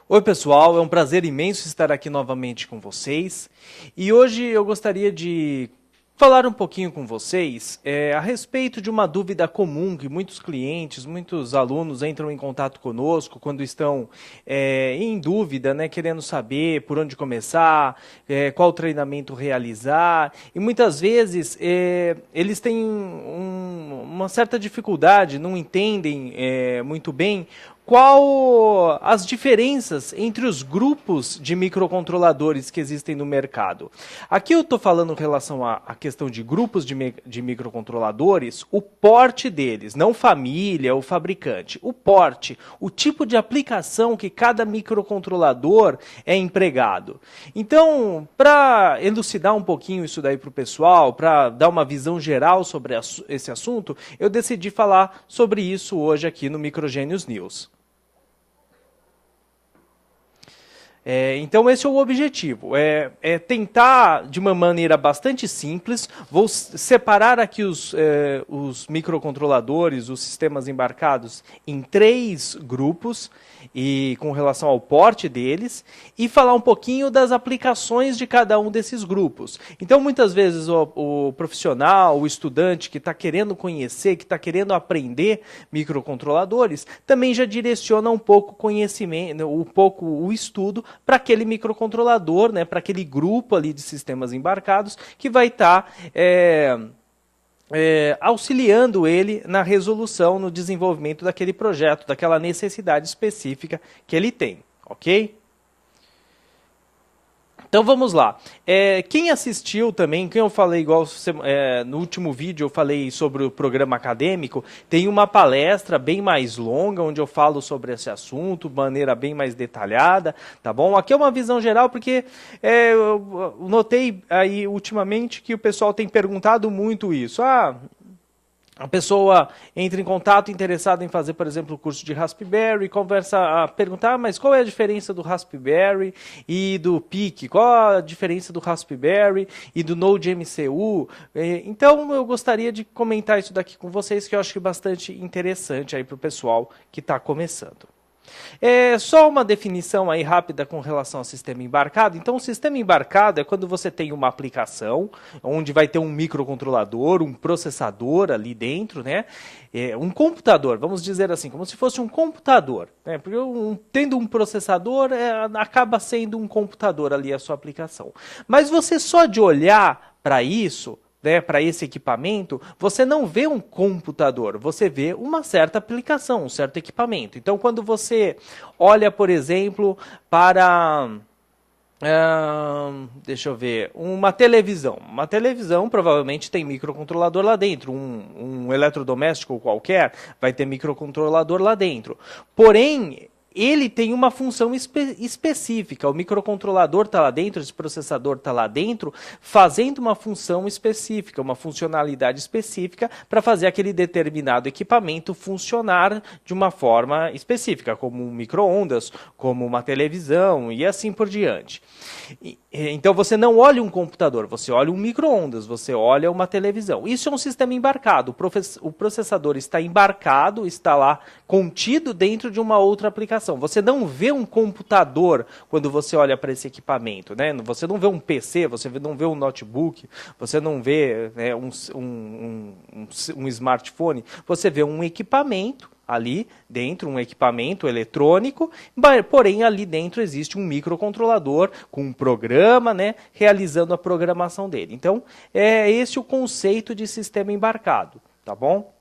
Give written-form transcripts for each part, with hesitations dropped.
Oi pessoal, é um prazer imenso estar aqui novamente com vocês e hoje eu gostaria de falar um pouquinho com vocês a respeito de uma dúvida comum que muitos clientes, muitos alunos entram em contato conosco quando estão em dúvida, né, querendo saber por onde começar, qual treinamento realizar e muitas vezes eles têm uma certa dificuldade, não entendem muito bem qual as diferenças entre os grupos de microcontroladores que existem no mercado. Aqui eu estou falando em relação à questão de grupos de microcontroladores, o porte deles, não família ou fabricante, o porte, o tipo de aplicação que cada microcontrolador é empregado. Então, para elucidar um pouquinho isso daí para o pessoal, para dar uma visão geral sobre esse assunto, eu decidi falar sobre isso hoje aqui no Microgênios News. Então esse é o objetivo, tentar de uma maneira bastante simples, vou separar aqui os microcontroladores, os sistemas embarcados em 3 grupos, e com relação ao porte deles, e falar um pouquinho das aplicações de cada um desses grupos. Então muitas vezes o profissional, o estudante que está querendo conhecer, que está querendo aprender microcontroladores, também já direciona um pouco o conhecimento, o estudo, para aquele microcontrolador, né, para aquele grupo ali de sistemas embarcados que vai estar auxiliando ele na resolução, no desenvolvimento daquele projeto, daquela necessidade específica que ele tem, ok? Então vamos lá. Quem assistiu também, quem eu falei igual no último vídeo eu falei sobre o programa acadêmico, tem uma palestra bem mais longa onde eu falo sobre esse assunto, de maneira bem mais detalhada, tá bom? Aqui é uma visão geral porque eu notei aí ultimamente que o pessoal tem perguntado muito isso. A pessoa entra em contato interessada em fazer, por exemplo, o curso de Raspberry, perguntar, mas qual é a diferença do Raspberry e do PIC? Qual a diferença do Raspberry e do Node MCU? Então, eu gostaria de comentar isso daqui com vocês, que eu acho bastante interessante aí para o pessoal que está começando. Só uma definição aí rápida com relação ao sistema embarcado. Então, o sistema embarcado é quando você tem uma aplicação, onde vai ter um microcontrolador, um processador ali dentro, né? Um computador, vamos dizer assim, como se fosse um computador, né? Porque tendo um processador, acaba sendo um computador ali a sua aplicação. Mas você só de olhar para isso, para esse equipamento, você não vê um computador, você vê uma certa aplicação, um certo equipamento. Então, quando você olha, por exemplo, para... deixa eu ver, uma televisão. Uma televisão provavelmente tem microcontrolador lá dentro. Um eletrodoméstico qualquer vai ter microcontrolador lá dentro. Porém, ele tem uma função específica. O microcontrolador está lá dentro, esse processador está lá dentro, fazendo uma função específica, uma funcionalidade específica para fazer aquele determinado equipamento funcionar de uma forma específica, como um micro-ondas, como uma televisão e assim por diante. Então você não olha um computador, você olha um micro-ondas, você olha uma televisão. Isso é um sistema embarcado. O processador está embarcado, está lá contido dentro de uma outra aplicação. Você não vê um computador quando você olha para esse equipamento, né? Você não vê um PC, você não vê um notebook, você não vê, né, um smartphone, você vê um equipamento ali dentro, um equipamento eletrônico, porém ali dentro existe um microcontrolador com um programa, né, realizando a programação dele. Então, é esse o conceito de sistema embarcado, tá bom?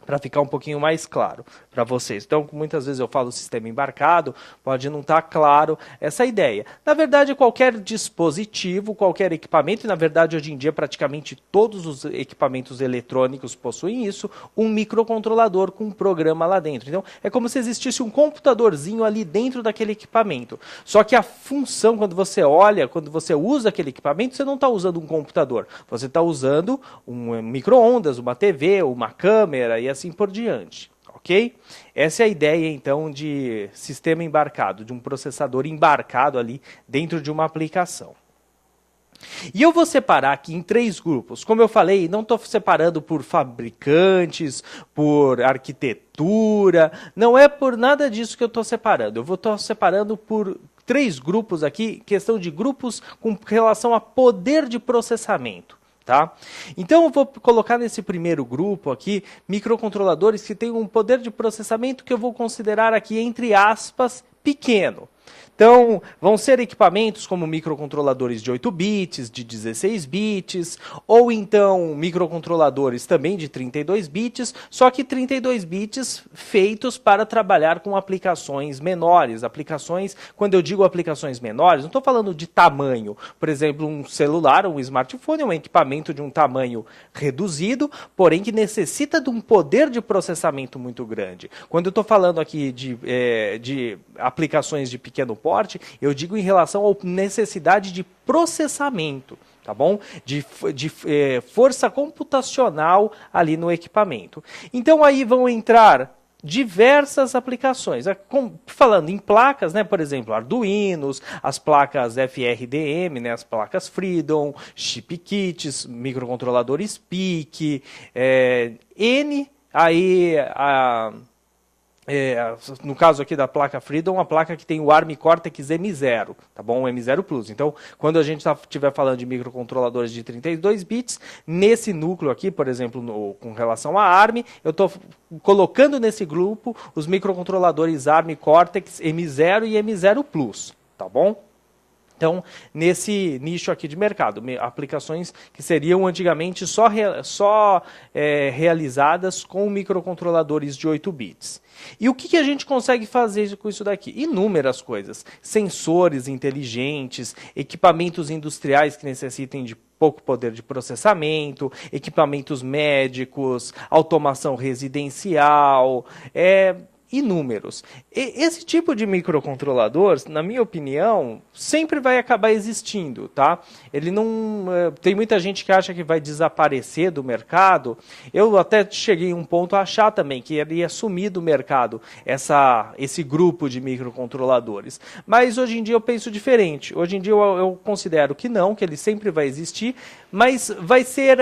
Para ficar um pouquinho mais claro para vocês. Então, muitas vezes eu falo sistema embarcado, pode não estar claro essa ideia. Na verdade, qualquer dispositivo, qualquer equipamento, e na verdade hoje em dia praticamente todos os equipamentos eletrônicos possuem isso, um microcontrolador com um programa lá dentro. Então, é como se existisse um computadorzinho ali dentro daquele equipamento. Só que a função, quando você olha, quando você usa aquele equipamento, você não está usando um computador, você está usando um micro-ondas, uma TV, uma câmera e assim por diante, ok? Essa é a ideia, então, de sistema embarcado, de um processador embarcado ali dentro de uma aplicação. E eu vou separar aqui em 3 grupos. Como eu falei, não estou separando por fabricantes, por arquitetura, não é por nada disso que eu estou separando. Eu vou estar separando por 3 grupos aqui, questão de grupos com relação a poder de processamento. Tá? Então eu vou colocar nesse primeiro grupo aqui microcontroladores que têm um poder de processamento que eu vou considerar aqui, entre aspas, pequeno. Então, vão ser equipamentos como microcontroladores de 8 bits, de 16 bits, ou então microcontroladores também de 32 bits, só que 32 bits feitos para trabalhar com aplicações menores. Aplicações, quando eu digo aplicações menores, não estou falando de tamanho. Por exemplo, um celular, um smartphone é um equipamento de um tamanho reduzido, porém que necessita de um poder de processamento muito grande. Quando eu estou falando aqui de aplicações de pequeno porte, eu digo em relação à necessidade de processamento, tá bom? De força computacional ali no equipamento. Então aí vão entrar diversas aplicações. Falando em placas, né, por exemplo, Arduinos, as placas FRDM, né, as placas Freedom, chip kits, microcontroladores PIC, no caso aqui da placa Freedom, uma placa que tem o ARM Cortex M0, tá bom? O M0 Plus. Então, quando a gente estiver falando de microcontroladores de 32 bits, nesse núcleo aqui, por exemplo, com relação a ARM, eu estou colocando nesse grupo os microcontroladores ARM Cortex M0 e M0 Plus, tá bom? Então, nesse nicho aqui de mercado, aplicações que seriam antigamente só realizadas com microcontroladores de 8 bits. E o que a gente consegue fazer com isso daqui? Inúmeras coisas. Sensores inteligentes, equipamentos industriais que necessitem de pouco poder de processamento, equipamentos médicos, automação residencial, inúmeros. Esse tipo de microcontrolador, na minha opinião, sempre vai acabar existindo, tá? Ele não... tem muita gente que acha que vai desaparecer do mercado. Eu até cheguei a um ponto a achar também que ele ia sumir do mercado, esse grupo de microcontroladores. Mas hoje em dia eu penso diferente. Hoje em dia eu considero que não, que ele sempre vai existir, mas vai ser...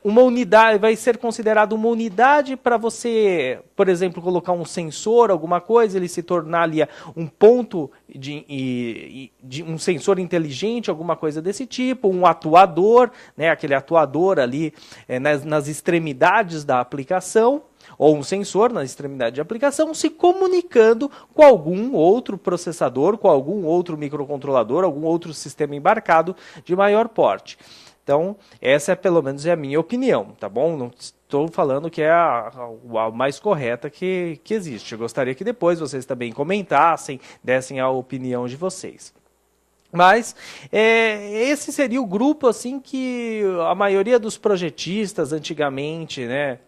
uma unidade, vai ser considerado uma unidade para você, por exemplo, colocar um sensor, alguma coisa, ele se tornar ali um ponto de um sensor inteligente, alguma coisa desse tipo, um atuador, né, aquele atuador ali nas extremidades da aplicação, ou um sensor na extremidade de aplicação, se comunicando com algum outro processador, com algum outro microcontrolador, algum outro sistema embarcado de maior porte. Então, essa é pelo menos a minha opinião, tá bom? Não estou falando que é a mais correta que existe. Eu gostaria que depois vocês também comentassem, dessem a opinião de vocês. Mas esse seria o grupo assim que a maioria dos projetistas antigamente, né,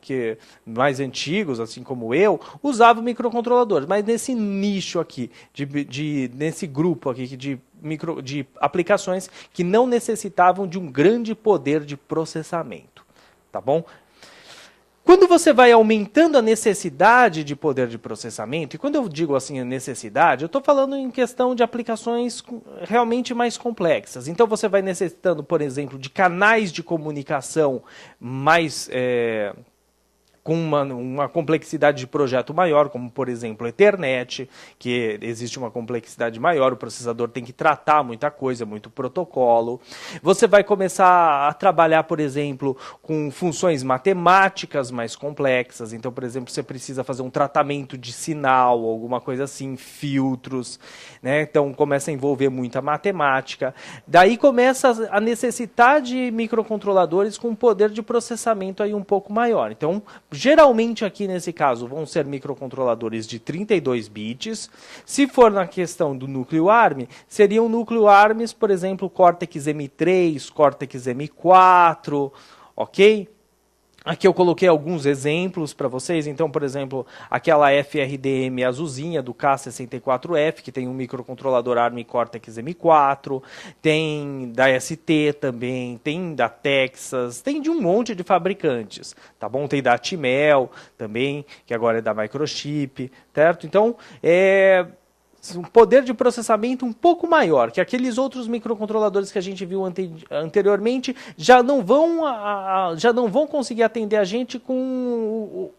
mais antigos, assim como eu, usavam microcontroladores. Mas nesse nicho aqui, nesse grupo aqui de aplicações que não necessitavam de um grande poder de processamento, tá bom? Quando você vai aumentando a necessidade de poder de processamento, e quando eu digo assim a necessidade, eu estou falando em questão de aplicações realmente mais complexas. Então você vai necessitando, por exemplo, de canais de comunicação mais... com uma complexidade de projeto maior, como, por exemplo, Ethernet, que existe uma complexidade maior, o processador tem que tratar muita coisa, muito protocolo. Você vai começar a trabalhar, por exemplo, com funções matemáticas mais complexas. Então, por exemplo, você precisa fazer um tratamento de sinal, alguma coisa assim, filtros, né? Então, começa a envolver muita matemática. Daí começa a necessitar de microcontroladores com poder de processamento aí um pouco maior. Então, geralmente aqui nesse caso vão ser microcontroladores de 32 bits. Se for na questão do núcleo ARM, seriam núcleo ARMs, por exemplo, Cortex M3, Cortex M4, ok? Aqui eu coloquei alguns exemplos para vocês. Então, por exemplo, aquela FRDM azulzinha do K64F, que tem um microcontrolador ARM Cortex M4, tem da ST também, tem da Texas, tem de um monte de fabricantes, tá bom? Tem da Atmel também, que agora é da Microchip, certo? Então, um poder de processamento um pouco maior, que aqueles outros microcontroladores que a gente viu anteriormente já não vão conseguir atender a gente com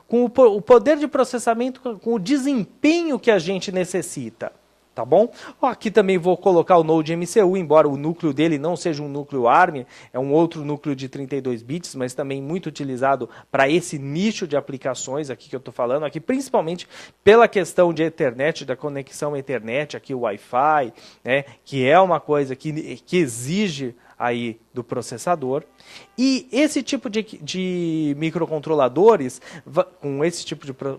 o poder de processamento, com o desempenho que a gente necessita. Tá bom? Aqui também vou colocar o Node MCU, embora o núcleo dele não seja um núcleo ARM, é um outro núcleo de 32 bits, mas também muito utilizado para esse nicho de aplicações aqui que eu estou falando, aqui principalmente pela questão de Ethernet, da conexão Ethernet, aqui o Wi-Fi, né, que é uma coisa que exige aí do processador. E esse tipo de microcontroladores,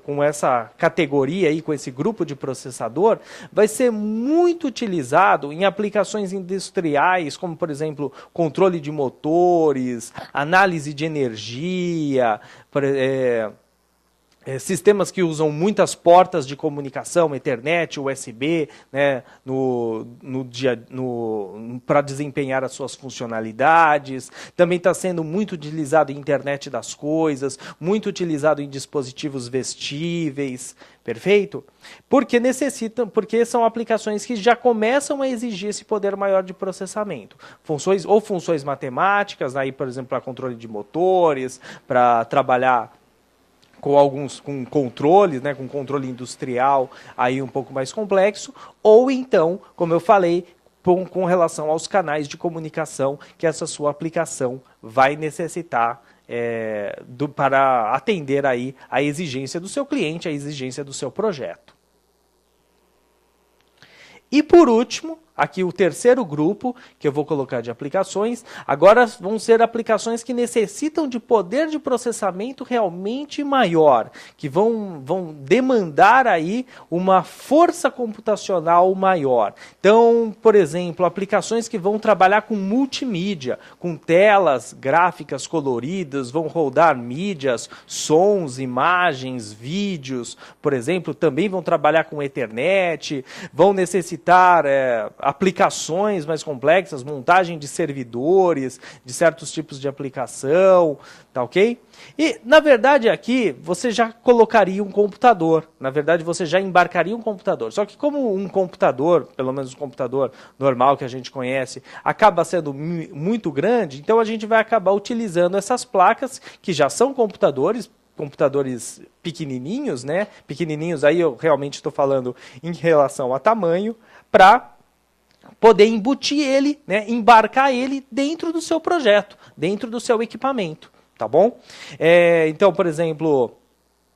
com essa categoria aí, com esse grupo de processador, vai ser muito utilizado em aplicações industriais, como por exemplo, controle de motores, análise de energia, sistemas que usam muitas portas de comunicação, Ethernet, USB, né, para desempenhar as suas funcionalidades. Também está sendo muito utilizado em internet das coisas, muito utilizado em dispositivos vestíveis, perfeito? Porque são aplicações que já começam a exigir esse poder maior de processamento. Funções matemáticas, aí, por exemplo, para controle de motores, para trabalhar com controles, né, com controle industrial aí um pouco mais complexo, ou então, como eu falei, com relação aos canais de comunicação que essa sua aplicação vai necessitar para atender aí a exigência do seu cliente, a exigência do seu projeto. E por último, aqui o terceiro grupo que eu vou colocar de aplicações, agora vão ser aplicações que necessitam de poder de processamento realmente maior, que vão demandar aí uma força computacional maior. Então, por exemplo, aplicações que vão trabalhar com multimídia, com telas gráficas coloridas, vão rodar mídias, sons, imagens, vídeos, por exemplo, também vão trabalhar com Ethernet, vão necessitar aplicações mais complexas, montagem de servidores, de certos tipos de aplicação, tá ok? E, na verdade, aqui, você já colocaria um computador, na verdade, você já embarcaria um computador, só que como um computador, pelo menos um computador normal que a gente conhece, acaba sendo muito grande, então a gente vai acabar utilizando essas placas, que já são computadores pequenininhos, né? Pequenininhos, aí eu realmente estou falando em relação a tamanho, para poder embutir ele, né, embarcar ele dentro do seu projeto, dentro do seu equipamento, tá bom? Então, por exemplo,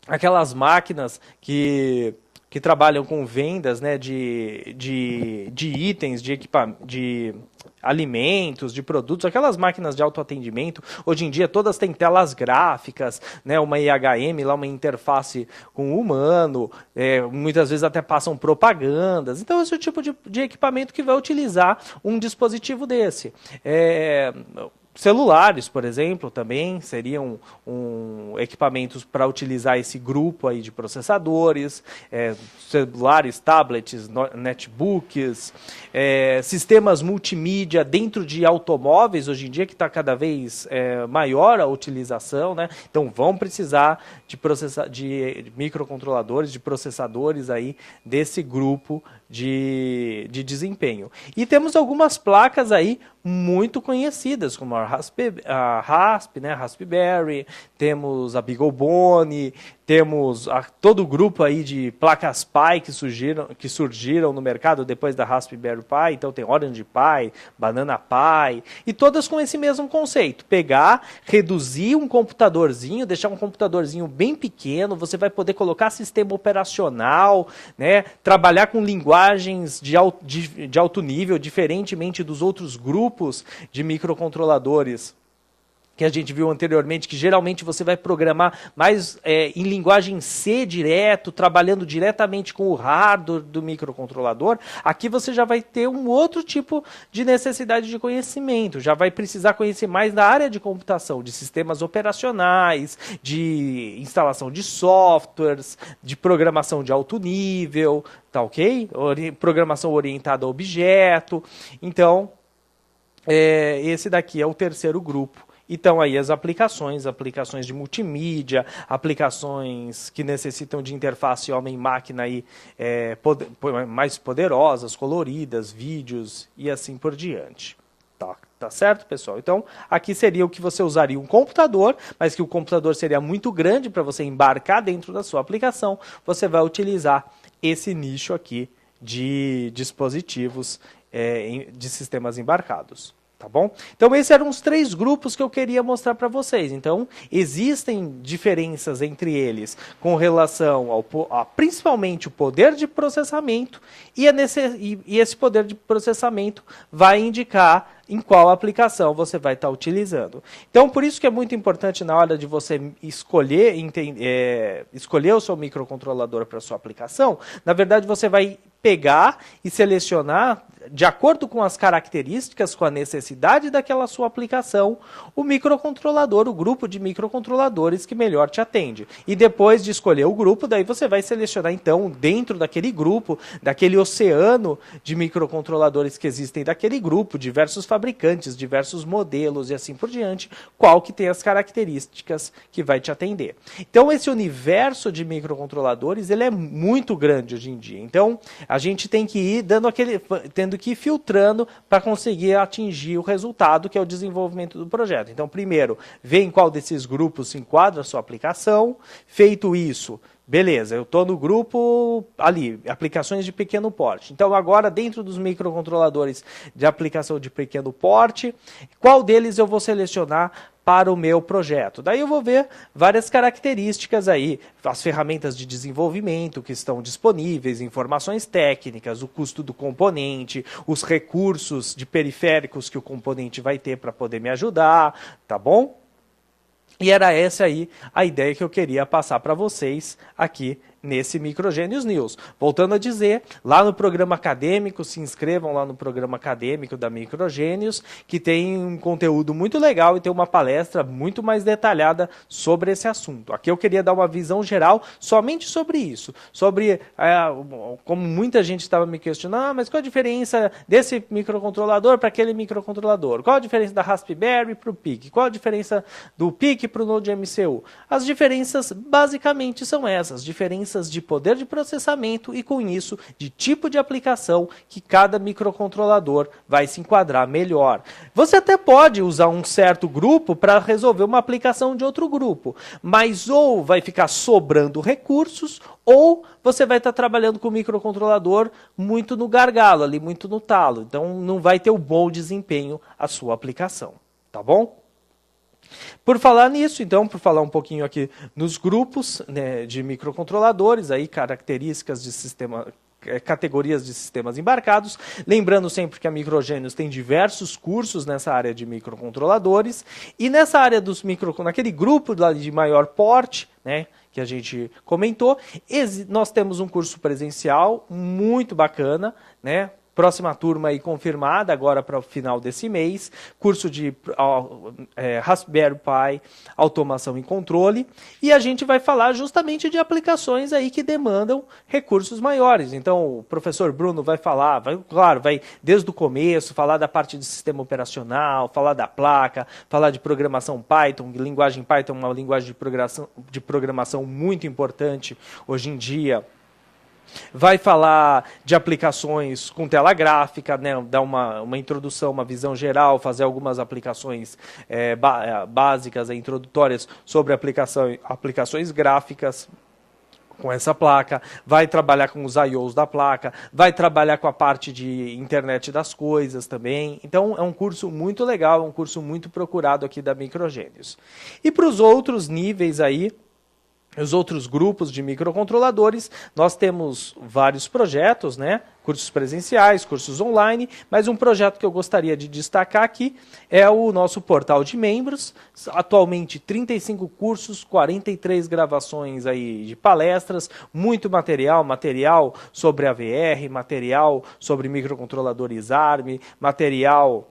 aquelas máquinas que trabalham com vendas, né, de itens, de alimentos, de produtos, aquelas máquinas de autoatendimento, hoje em dia todas têm telas gráficas, né, uma IHM, lá uma interface com o humano, muitas vezes até passam propagandas. Então esse é o tipo de equipamento que vai utilizar um dispositivo desse. Celulares, por exemplo, também seriam equipamentos para utilizar esse grupo aí de processadores, celulares, tablets, netbooks, sistemas multimídia dentro de automóveis, hoje em dia que está cada vez maior a utilização, né? Então vão precisar de microcontroladores, de processadores aí desse grupo de desempenho. E temos algumas placas aí muito conhecidas, como a Raspberry, temos a BeagleBone, temos todo o grupo aí de placas Pi que surgiram no mercado depois da Raspberry Pi. Então tem Orange Pi, Banana Pi, e todas com esse mesmo conceito. Pegar, reduzir um computadorzinho, deixar um computadorzinho bem pequeno, você vai poder colocar sistema operacional, né, trabalhar com linguagens de alto nível, diferentemente dos outros grupos de microcontroladores que a gente viu anteriormente, que geralmente você vai programar mais em linguagem C direto, trabalhando diretamente com o hardware do microcontrolador. Aqui você já vai ter um outro tipo de necessidade de conhecimento, já vai precisar conhecer mais da área de computação, de sistemas operacionais, de instalação de softwares, de programação de alto nível, tá ok? Programação orientada a objeto. Então, esse daqui é o terceiro grupo E estão aí as aplicações de multimídia, aplicações que necessitam de interface homem-máquina aí, mais poderosas, coloridas, vídeos e assim por diante. Tá certo, pessoal? Então, aqui seria o que você usaria um computador, mas que o computador seria muito grande para você embarcar dentro da sua aplicação. Você vai utilizar esse nicho aqui de dispositivos, de sistemas embarcados. Tá bom? Então, esses eram os 3 grupos que eu queria mostrar para vocês. Então, existem diferenças entre eles com relação a principalmente o poder de processamento e esse poder de processamento vai indicar em qual aplicação você vai estar utilizando. Então, por isso que é muito importante na hora de você escolher o seu microcontrolador para a sua aplicação, na verdade você vai pegar e selecionar, de acordo com as características, com a necessidade daquela sua aplicação, o microcontrolador, o grupo de microcontroladores que melhor te atende. E depois de escolher o grupo, daí você vai selecionar, então, dentro daquele grupo, daquele oceano de microcontroladores que existem daquele grupo, diversos fabricantes, diversos modelos e assim por diante, qual que tem as características que vai te atender. Então, esse universo de microcontroladores, ele é muito grande hoje em dia. Então, a gente tem que ir tendo que ir filtrando para conseguir atingir o resultado, que é o desenvolvimento do projeto. Então, primeiro, ver em qual desses grupos se enquadra a sua aplicação. Feito isso, beleza, eu estou no grupo ali, aplicações de pequeno porte. Então, agora, dentro dos microcontroladores de aplicação de pequeno porte, qual deles eu vou selecionar para o meu projeto? Daí eu vou ver várias características aí, as ferramentas de desenvolvimento que estão disponíveis, informações técnicas, o custo do componente, os recursos de periféricos que o componente vai ter para poder me ajudar, tá bom? E era essa aí a ideia que eu queria passar para vocês aqui nesse Microgênios News. Voltando a dizer, lá no programa acadêmico, se inscrevam lá no programa acadêmico da Microgênios, que tem um conteúdo muito legal e tem uma palestra muito mais detalhada sobre esse assunto. Aqui eu queria dar uma visão geral somente sobre isso, sobre como muita gente estava me questionando, mas qual a diferença desse microcontrolador para aquele microcontrolador? Qual a diferença da Raspberry para o PIC? Qual a diferença do PIC para o Node MCU? As diferenças basicamente são essas, diferenças de poder de processamento e, com isso, de tipo de aplicação que cada microcontrolador vai se enquadrar melhor. Você até pode usar um certo grupo para resolver uma aplicação de outro grupo, mas ou vai ficar sobrando recursos, ou você vai estar trabalhando com o microcontrolador muito no gargalo, ali, muito no talo. Então, não vai ter um bom desempenho a sua aplicação. Tá bom? Por falar nisso, então, por falar um pouquinho aqui nos grupos, né, de microcontroladores, aí, características de sistema, categorias de sistemas embarcados, lembrando sempre que a Microgênios tem diversos cursos nessa área de microcontroladores, e nessa área dos naquele grupo de maior porte, né, que a gente comentou, nós temos um curso presencial muito bacana, né? Próxima turma aí confirmada agora para o final desse mês, curso de Raspberry Pi, automação e controle, e a gente vai falar justamente de aplicações aí que demandam recursos maiores. Então, o professor Bruno vai falar, vai desde o começo, falar da parte de sistema operacional, falar da placa, falar de programação Python, linguagem Python é uma linguagem de programação muito importante hoje em dia. Vai falar de aplicações com tela gráfica, né, dar uma introdução, uma visão geral, fazer algumas aplicações básicas, introdutórias sobre aplicações gráficas com essa placa, vai trabalhar com os I/Os da placa, vai trabalhar com a parte de internet das coisas também. Então, é um curso muito legal, é um curso muito procurado aqui da Microgênios. E para os outros níveis aí, os outros grupos de microcontroladores, nós temos vários projetos, né? Cursos presenciais, cursos online, mas um projeto que eu gostaria de destacar aqui é o nosso portal de membros. Atualmente 35 cursos, 43 gravações aí de palestras, muito material sobre AVR, material sobre microcontroladores ARM, material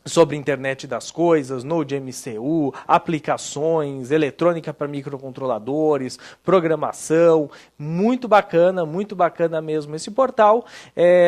sobre internet das coisas, Node MCU, aplicações, eletrônica para microcontroladores, programação, muito bacana mesmo esse portal.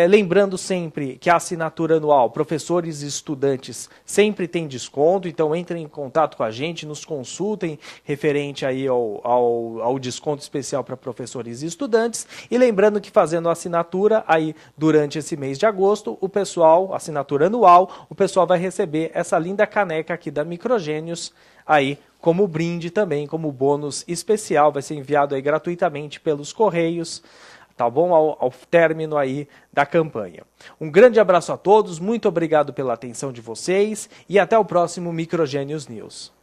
Lembrando sempre que a assinatura anual, professores e estudantes, sempre tem desconto, então entrem em contato com a gente, nos consultem referente aí ao desconto especial para professores e estudantes. E lembrando que fazendo a assinatura aí durante esse mês de agosto, o pessoal, assinatura anual, o pessoal vai receber essa linda caneca aqui da Microgênios aí como brinde também, como bônus especial, vai ser enviado aí gratuitamente pelos correios, tá bom? Ao término aí da campanha. Um grande abraço a todos, muito obrigado pela atenção de vocês e até o próximo Microgênios News.